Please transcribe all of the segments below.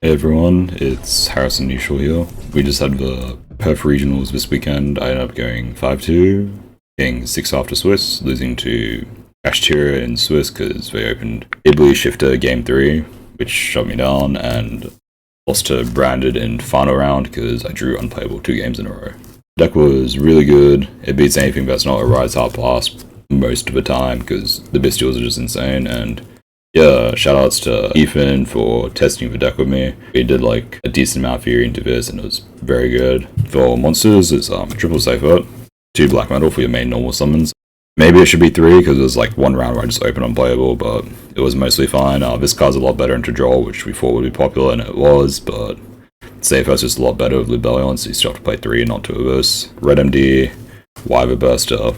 Hey everyone, it's Harrison Kneeshaw here. We just had the Perth Regionals this weekend. I ended up going 5-2, getting 6 after Swiss, losing to Ashtiria in Swiss because they opened Italy Shifter Game 3, which shut me down, and lost to Branded in final round because I drew unplayable 2 games in a row. Deck was really good. It beats anything that's not a Rise Hard Pass most of the time because the Bestials are just insane, and yeah, shoutouts to Ethan for testing the deck with me. We did like a decent amount of theory into this and it was very good. For monsters, it's triple safer, 2 black metal for your main normal summons. Maybe it should be 3 because it was like 1 round where I just opened unplayable, but it was mostly fine. This card's a lot better into draw, which we thought would be popular, and it was, but safer is just a lot better with Libellion, so you still have to play 3 and not 2 of us. Red MD, Wyver Burster,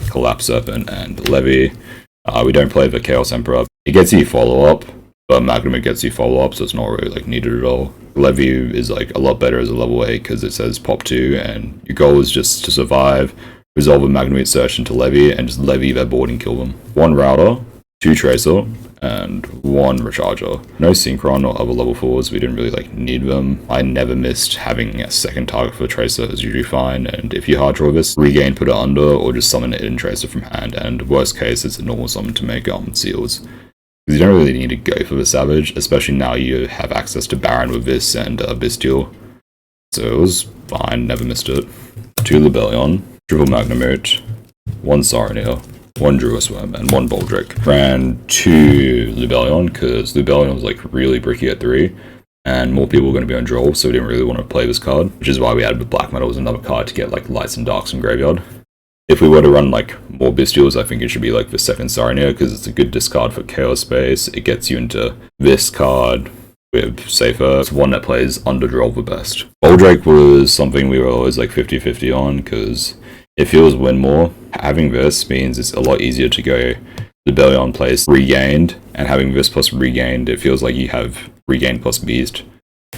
Collapse Serpent, and Levy. We don't play the Chaos Emperor. It gets you follow-up, but Magnum gets you follow-up, so it's not really like needed at all. Levy is like a lot better as a level 8 because it says pop 2, and your goal is just to survive, resolve a Magnum search into Levy, and just Levy their board and kill them. 1 Router, 2 Tracer, and 1 Recharger. No Synchron or other level 4s, we didn't really like need them. I never missed having a second target for Tracer, is usually fine, and if you hard draw this, regain, put it under, or just summon it in Tracer from hand, and worst case, it's a normal summon to make seals. Because you don't really need to go for the Savage, especially now you have access to Baron with this and Bestial. So it was fine, never missed it. 2 Libellion, triple Magnamute, 1 Saronir, 1 Druisworm, and 1 Baldric. Ran 2 Libellion, because Libellion was like really bricky at 3, and more people were going to be on draw, so we didn't really want to play this card, which is why we added the Black Metal as another card to get like Lights and Darks from Graveyard. If we were to run like more Bestials, I think it should be like the second Saronir, because it's a good discard for Chaos Space. It gets you into this card with safer. It's one that plays under draw the best. Baldric was something we were always like 50-50 on, because it feels win more. Having this means it's a lot easier to go Libellion plays Regained, and having this plus Regained, it feels like you have Regained plus Beast.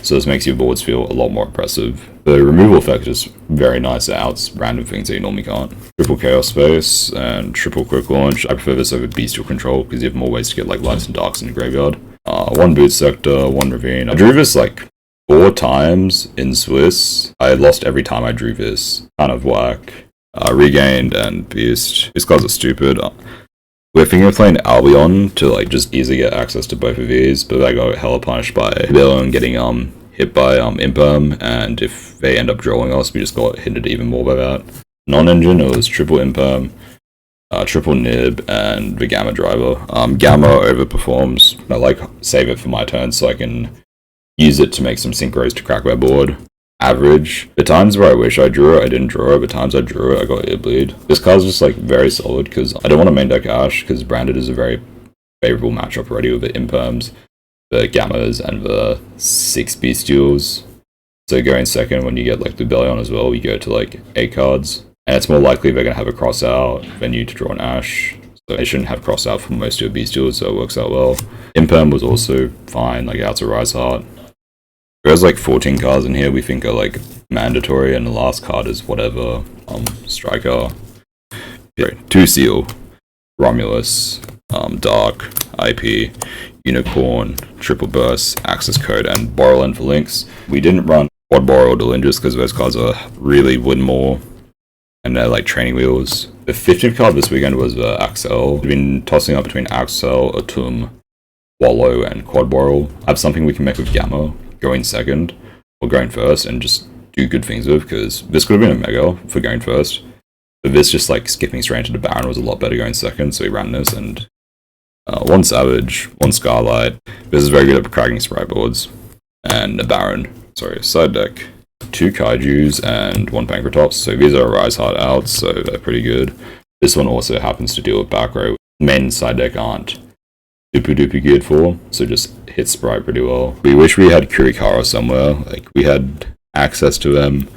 So this makes your boards feel a lot more impressive. The removal effect is very nice. It outs random things that you normally can't. Triple Chaos Space and triple Quick Launch. I prefer this over Bestial Control because you have more ways to get like Lights and Darks in the graveyard. 1 Boot Sector, 1 Ravine. I drew this like 4 times in Swiss. I lost every time I drew this. Kind of whack. Regained and Beast. These cards are stupid. We're thinking of playing Albion to like just easily get access to both of these, but I got hella punished by Libellion getting hit by Imperm, and if they end up drawing us, we just got hindered even more by that. Non-engine, it was triple Imperm, triple Nib, and the Gamma Driver. Gamma overperforms. I like save it for my turn so I can use it to make some synchros to crack my board. Average. The times where I wish I drew it, I didn't draw it. The times I drew it, I got Earbleed. This card's just like very solid because I don't want to main deck Ash because Branded is a very favorable matchup already with the Imperms, the Gammas, and the 6 Bestials. So going second when you get like the Libellion as well, you go to like 8 cards. And it's more likely they're going to have a cross out than you to draw an Ash. So they shouldn't have cross out for most of your Bestials, so it works out well. Imperm was also fine, like out to Rise Heart. There's like 14 cards in here we think are like mandatory, and the last card is whatever. Striker. 2 Seal, Romulus, Dark, IP, Unicorn, Triple Burst, Access Code, and Borrowland for links. We didn't run Quad Borrow or Delinders because those cards are really win more, and they're like training wheels. The 15th card this weekend was Axel. We've been tossing up between Axel, Atum, Wallow, and Quad Borrow. I have something we can make with Gamma. Going second or going first and just do good things with, because this could have been a mega for going first, but this just like skipping straight into the Baron was a lot better going second, so we ran this. And 1 Savage, 1 Scarlight. This is very good at cracking sprite boards. And a Baron, side deck. 2 Kaijus and 1 Pankratops, so these are Rise Hard outs, so they're pretty good. This one also happens to deal with back row. Main side deck aren't super duper geared for, so just hit sprite pretty well. We wish we had Kurikara somewhere, like we had access to them,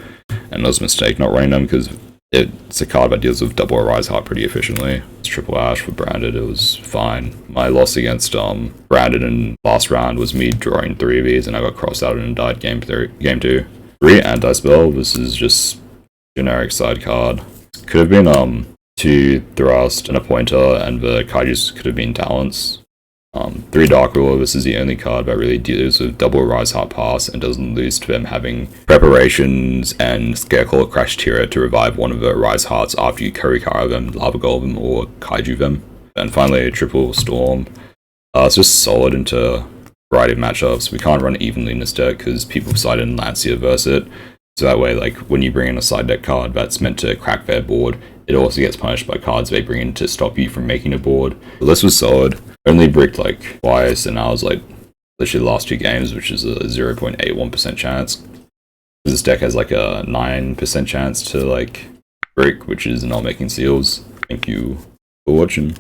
and it was a mistake not running them because it's a card that deals with double Rise Heart pretty efficiently. It's triple Ash for Branded, it was fine. My loss against Branded in last round was me drawing 3 of these and I got crossed out and died game 2. 3 Anti-Spell, this is just generic side card. Could have been 2 Thrust and a Pointer, and the Kaijus could have been Talents. 3 Dark Ruler, this is the only card that really deals with double Rise Heart Pass and doesn't lose to them having preparations and Scareclaw Crash Tira to revive one of the Rise Hearts after you Kurikara them, Lava Golem, or Kaiju them. And finally, Triple Storm. It's just solid into a variety of matchups. We can't run evenly in this deck because people sided Lancia versus it. So that way, like, when you bring in a side deck card that's meant to crack their board, it also gets punished by cards they bring in to stop you from making a board. The list was solid. Only bricked, like, twice, and I was, like, literally the last 2 games, which is a 0.81% chance. This deck has, like, a 9% chance to, like, brick, which is not making seals. Thank you for watching.